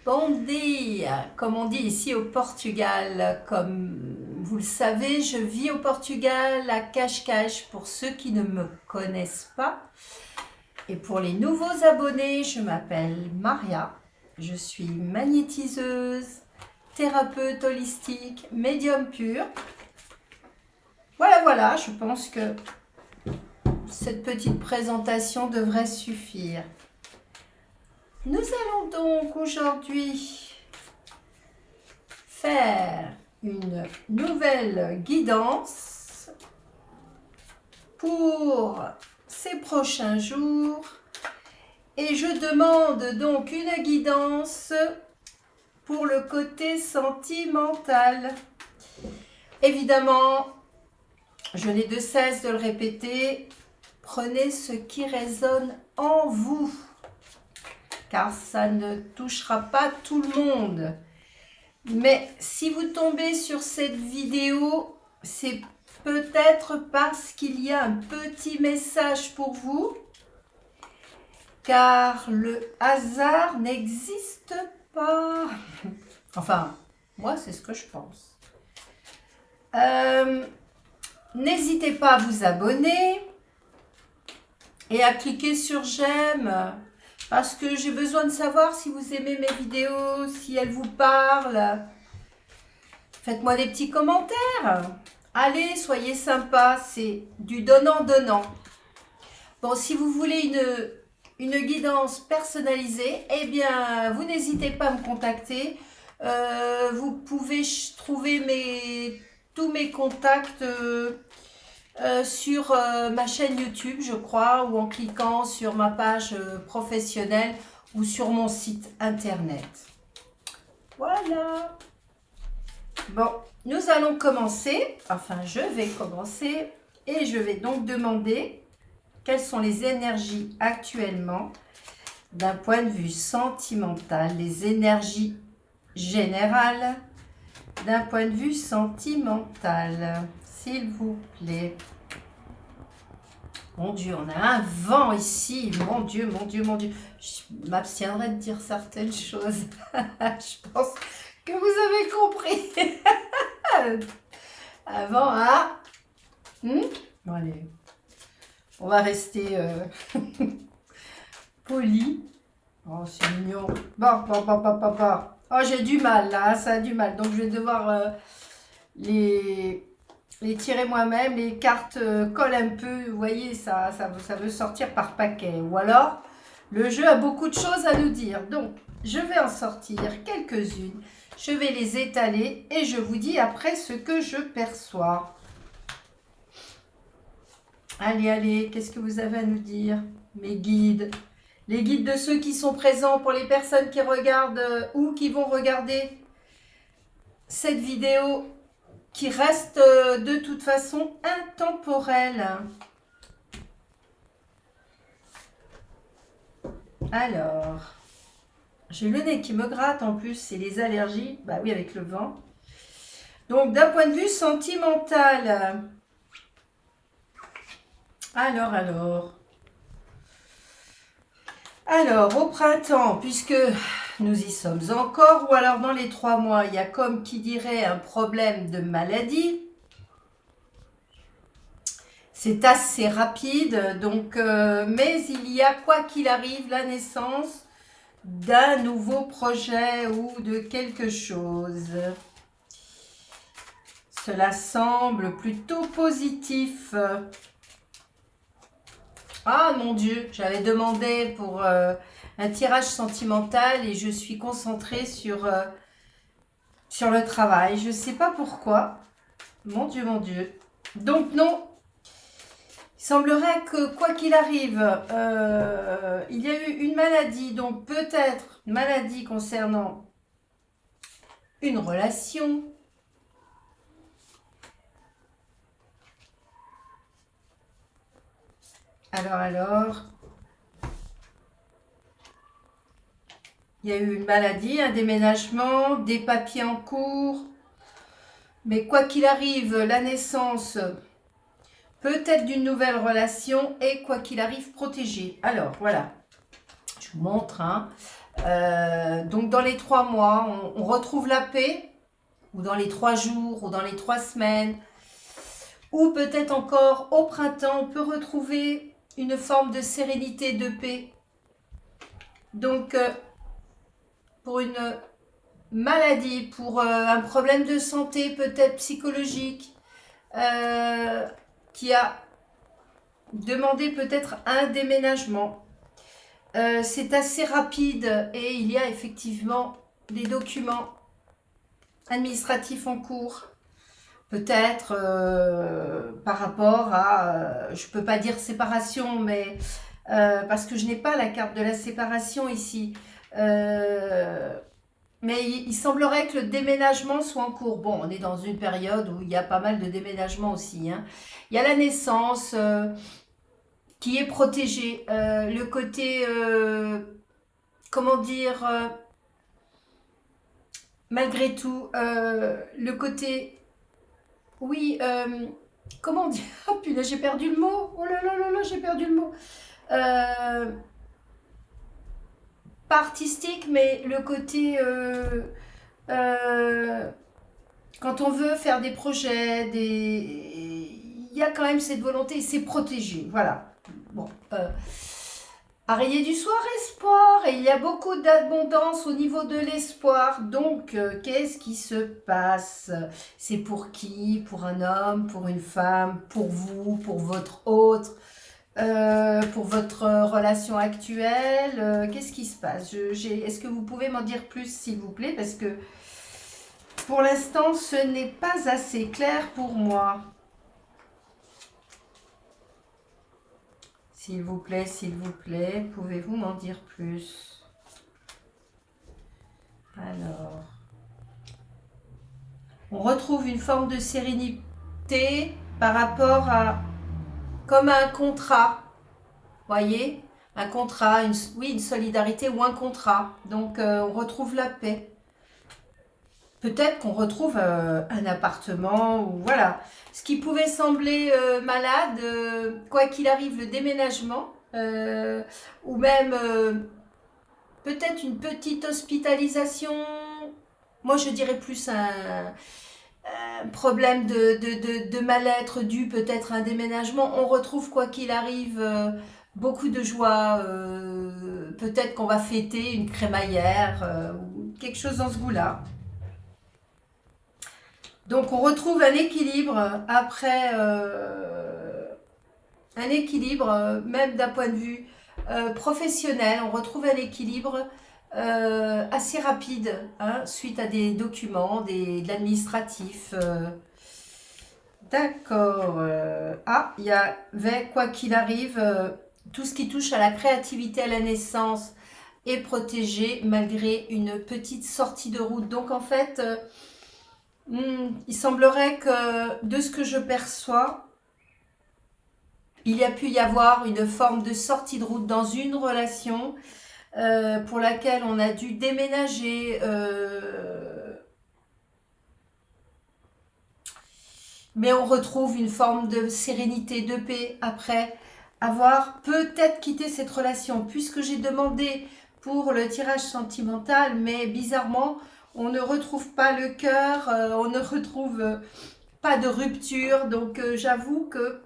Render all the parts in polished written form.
Bom dia, comme on dit ici au Portugal. Comme vous le savez, je vis au Portugal à Cascais pour ceux qui ne me connaissent pas. Et pour les nouveaux abonnés, je m'appelle Maria. Je suis magnétiseuse, thérapeute holistique, médium pur. Voilà, je pense que cette petite présentation devrait suffire. Nous allons donc aujourd'hui faire une nouvelle guidance pour ces prochains jours et je demande donc une guidance pour le côté sentimental. Évidemment, je n'ai de cesse de le répéter, prenez ce qui résonne en vous, car ça ne touchera pas tout le monde. Mais si vous tombez sur cette vidéo, c'est peut-être parce qu'il y a un petit message pour vous, car le hasard n'existe pas. Enfin, moi, c'est ce que je pense. N'hésitez pas à vous abonner et à cliquer sur j'aime, parce que j'ai besoin de savoir si vous aimez mes vidéos, si elles vous parlent. Faites-moi des petits commentaires. Allez, soyez sympas, c'est du donnant-donnant. Bon, si vous voulez une guidance personnalisée, eh bien, vous n'hésitez pas à me contacter. Vous pouvez trouver tous mes contacts sur ma chaîne YouTube, je crois, ou en cliquant sur ma page professionnelle ou sur mon site internet. Voilà. Bon, nous allons commencer, enfin je vais commencer et je vais donc demander quelles sont les énergies actuellement d'un point de vue sentimental, les énergies générales d'un point de vue sentimental, s'il vous plaît. Mon Dieu, on a un vent ici, mon Dieu, mon Dieu, mon Dieu. Je m'abstiendrai de dire certaines choses. Je pense que vous avez compris. Avant, hein? Bon, allez. On va rester poli. Oh, c'est mignon. Bon. Oh, j'ai du mal, là. Ça a du mal. Donc, je vais devoir les tirer moi-même. Les cartes collent un peu. Vous voyez, ça veut sortir par paquet. Ou alors, le jeu a beaucoup de choses à nous dire. Donc, je vais en sortir quelques-unes. Je vais les étaler et je vous dis après ce que je perçois. Allez, qu'est-ce que vous avez à nous dire, mes guides? Les guides de ceux qui sont présents, pour les personnes qui regardent ou qui vont regarder cette vidéo qui reste de toute façon intemporelle. Alors, j'ai le nez qui me gratte en plus, c'est les allergies, bah oui, avec le vent. Donc, d'un point de vue sentimental, alors, au printemps, puisque nous y sommes encore, ou alors dans les 3 mois, il y a comme qui dirait un problème de maladie. C'est assez rapide, donc, mais il y a, quoi qu'il arrive, la naissance d'un nouveau projet ou de quelque chose. Cela semble plutôt positif. Ah mon Dieu, j'avais demandé pour un tirage sentimental et je suis concentrée sur le travail. Je ne sais pas pourquoi. Mon Dieu, mon Dieu. Donc non, il semblerait que quoi qu'il arrive, il y a eu une maladie, donc peut-être une maladie concernant une relation. Alors, il y a eu une maladie, un déménagement, des papiers en cours. Mais quoi qu'il arrive, la naissance peut-être d'une nouvelle relation et quoi qu'il arrive, protégée. Alors, voilà. Je vous montre. Hein. Donc dans les 3 mois, on retrouve la paix, ou dans les 3 jours, ou dans les 3 semaines, ou peut-être encore au printemps, on peut retrouver une forme de sérénité, de paix. Donc pour une maladie, pour un problème de santé peut-être psychologique, qui a demandé peut-être un déménagement, c'est assez rapide et il y a effectivement des documents administratifs en cours. Peut-être par rapport à, je ne peux pas dire séparation, mais parce que je n'ai pas la carte de la séparation ici. Mais il semblerait que le déménagement soit en cours. Bon, on est dans une période où il y a pas mal de déménagements aussi, hein. Il y a la naissance qui est protégée. Le côté, comment dire, malgré tout, le côté, oui, comment dire, oh punaise, j'ai perdu le mot. Oh là là là là, j'ai perdu le mot. Pas artistique, mais le côté, euh, quand on veut faire des projets, il y a quand même cette volonté, c'est protégé, voilà. Bon, araignée du soir, espoir, et il y a beaucoup d'abondance au niveau de l'espoir. Donc, qu'est-ce qui se passe? C'est pour qui? Pour un homme, pour une femme, pour vous, pour votre autre, pour votre relation actuelle? Qu'est-ce qui se passe? Est-ce que vous pouvez m'en dire plus, s'il vous plaît? Parce que pour l'instant, ce n'est pas assez clair pour moi. S'il vous plaît, pouvez-vous m'en dire plus? Alors, on retrouve une forme de sérénité par rapport à, comme à un contrat, voyez? Un contrat, oui, une solidarité ou un contrat. Donc, on retrouve la paix. Peut-être qu'on retrouve un appartement ou voilà. Ce qui pouvait sembler malade, quoi qu'il arrive, le déménagement, ou même peut-être une petite hospitalisation. Moi, je dirais plus un problème de mal-être dû peut-être à un déménagement. On retrouve, quoi qu'il arrive, beaucoup de joie. Peut-être qu'on va fêter une crémaillère ou quelque chose dans ce goût-là. Donc on retrouve un équilibre après, un équilibre même d'un point de vue professionnel, on retrouve un équilibre assez rapide, hein, suite à des documents, de l'administratif. D'accord. Ah, il y avait, quoi qu'il arrive, tout ce qui touche à la créativité à la naissance est protégé malgré une petite sortie de route. Donc en fait... il semblerait que, de ce que je perçois, il y a pu y avoir une forme de sortie de route dans une relation pour laquelle on a dû déménager. Mais on retrouve une forme de sérénité, de paix après avoir peut-être quitté cette relation. Puisque j'ai demandé pour le tirage sentimental, mais bizarrement, on ne retrouve pas le cœur, on ne retrouve pas de rupture. Donc j'avoue que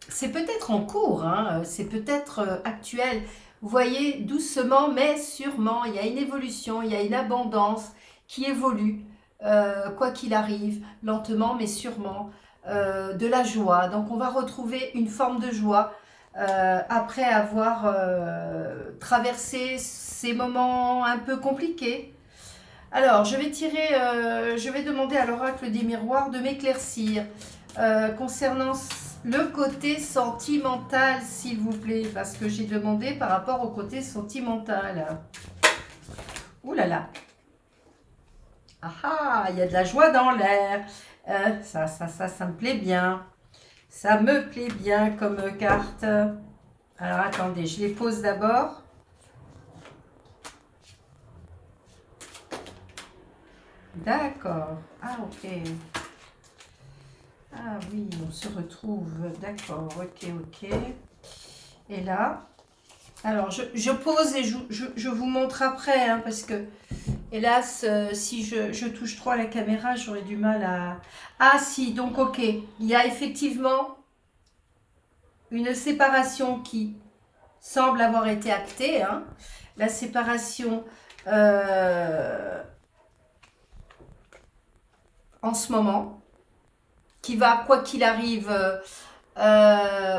c'est peut-être en cours, hein, c'est peut-être actuel. Vous voyez, doucement mais sûrement, il y a une évolution, il y a une abondance qui évolue, quoi qu'il arrive, lentement mais sûrement, de la joie. Donc on va retrouver une forme de joie après avoir traversé ces moments un peu compliqués. Alors, je vais tirer, je vais demander à l'oracle des miroirs de m'éclaircir concernant le côté sentimental, s'il vous plaît, parce que j'ai demandé par rapport au côté sentimental. Ouh là là. Ah ah, il y a de la joie dans l'air. Ça me plaît bien. Ça me plaît bien comme carte. Alors, attendez, je les pose d'abord. D'accord. Ah, ok. Ah oui, on se retrouve. D'accord, ok. Et là, Alors, je pose et je vous montre après, hein, parce que, hélas, si je touche trop à la caméra, j'aurais du mal à... Ah si, donc ok, il y a effectivement une séparation qui semble avoir été actée, hein. La séparation en ce moment, qui va, quoi qu'il arrive...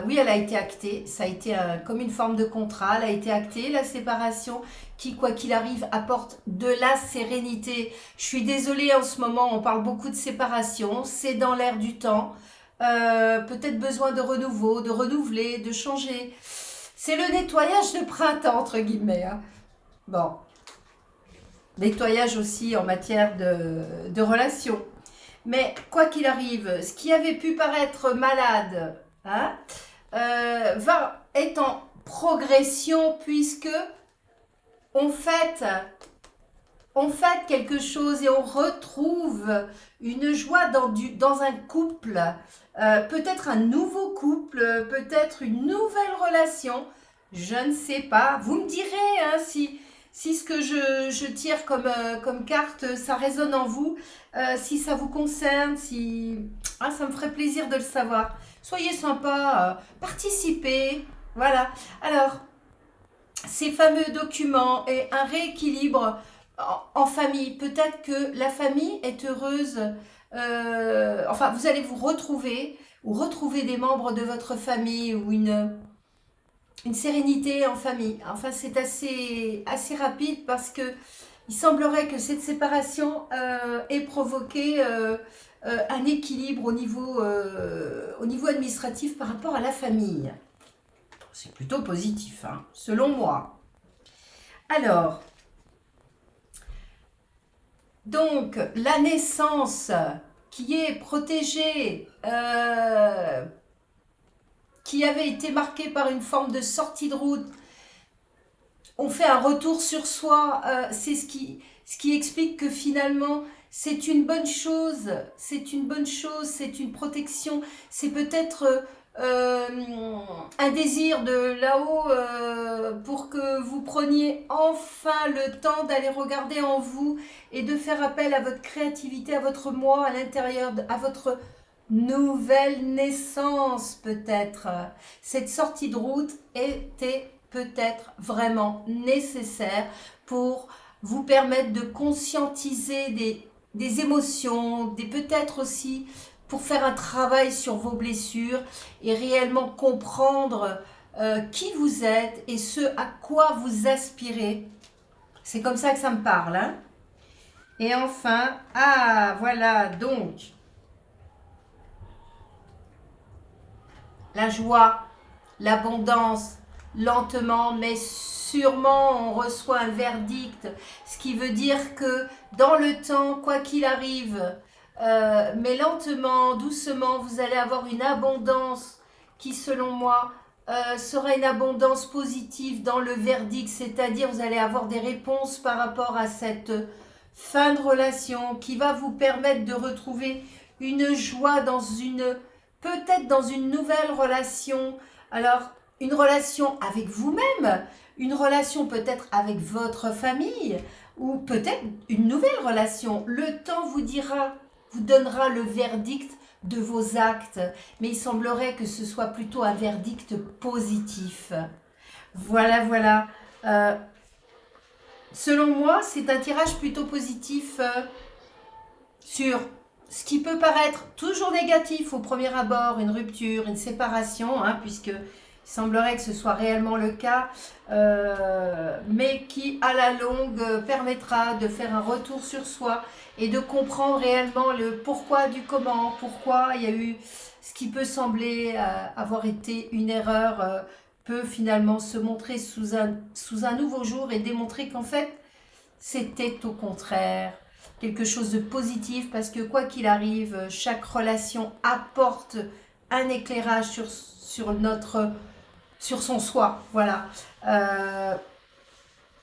oui, elle a été actée. Ça a été comme une forme de contrat. Elle a été actée, la séparation, qui, quoi qu'il arrive, apporte de la sérénité. Je suis désolée, en ce moment, on parle beaucoup de séparation. C'est dans l'air du temps. Peut-être besoin de renouveau, de renouveler, de changer. C'est le nettoyage de printemps, entre guillemets, hein. Bon. Nettoyage aussi en matière de relations. Mais quoi qu'il arrive, ce qui avait pu paraître malade, hein, va être en progression puisque on fait quelque chose et on retrouve une joie dans un couple, peut-être un nouveau couple, peut-être une nouvelle relation, je ne sais pas. Vous me direz, hein, si ce que je tire comme carte, ça résonne en vous, si ça vous concerne, si... Ah, ça me ferait plaisir de le savoir. Soyez sympa, participez, voilà. Alors, ces fameux documents et un rééquilibre en famille, peut-être que la famille est heureuse, enfin, vous allez vous retrouver, ou retrouver des membres de votre famille, ou une sérénité en famille. Enfin, c'est assez rapide parce que il semblerait que cette séparation ait provoqué un équilibre au niveau administratif par rapport à la famille. C'est plutôt positif, hein, selon moi. Alors, donc, la naissance qui est protégée, qui avait été marquée par une forme de sortie de route, on fait un retour sur soi, c'est ce qui explique que finalement c'est une bonne chose, c'est une protection, c'est peut-être un désir de là-haut pour que vous preniez enfin le temps d'aller regarder en vous et de faire appel à votre créativité, à votre moi, à l'intérieur, à votre nouvelle naissance peut-être. Cette sortie de route était peut-être vraiment nécessaire pour vous permettre de conscientiser des émotions, peut-être aussi pour faire un travail sur vos blessures et réellement comprendre qui vous êtes et ce à quoi vous aspirez. C'est comme ça que ça me parle, hein. Et enfin, ah voilà, donc, la joie, l'abondance, lentement mais sûrement on reçoit un verdict, ce qui veut dire que dans le temps, quoi qu'il arrive, mais lentement, doucement, vous allez avoir une abondance qui selon moi sera une abondance positive dans le verdict, c'est-à-dire vous allez avoir des réponses par rapport à cette fin de relation qui va vous permettre de retrouver une joie peut-être dans une nouvelle relation. Alors, une relation avec vous-même, une relation peut-être avec votre famille, ou peut-être une nouvelle relation. Le temps vous donnera le verdict de vos actes, mais il semblerait que ce soit plutôt un verdict positif. Voilà, voilà. Selon moi, c'est un tirage plutôt positif sur ce qui peut paraître toujours négatif au premier abord, une rupture, une séparation, hein, puisque il semblerait que ce soit réellement le cas, mais qui à la longue permettra de faire un retour sur soi et de comprendre réellement le pourquoi du comment, pourquoi il y a eu ce qui peut sembler avoir été une erreur, peut finalement se montrer sous un nouveau jour et démontrer qu'en fait c'était au contraire quelque chose de positif, parce que quoi qu'il arrive, chaque relation apporte un éclairage sur son soi. Voilà.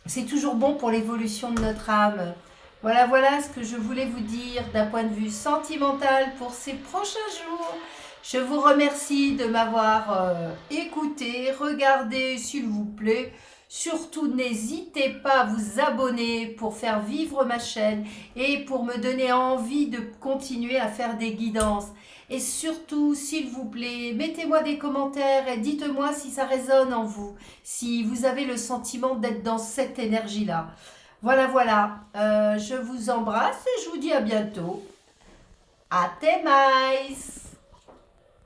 C'est toujours bon pour l'évolution de notre âme. Voilà, voilà ce que je voulais vous dire d'un point de vue sentimental pour ces prochains jours. Je vous remercie de m'avoir écouté, regardé, s'il vous plaît. Surtout, n'hésitez pas à vous abonner pour faire vivre ma chaîne et pour me donner envie de continuer à faire des guidances. Et surtout, s'il vous plaît, mettez-moi des commentaires et dites-moi si ça résonne en vous, si vous avez le sentiment d'être dans cette énergie-là. Voilà, voilà. Je vous embrasse et je vous dis à bientôt. Até mais!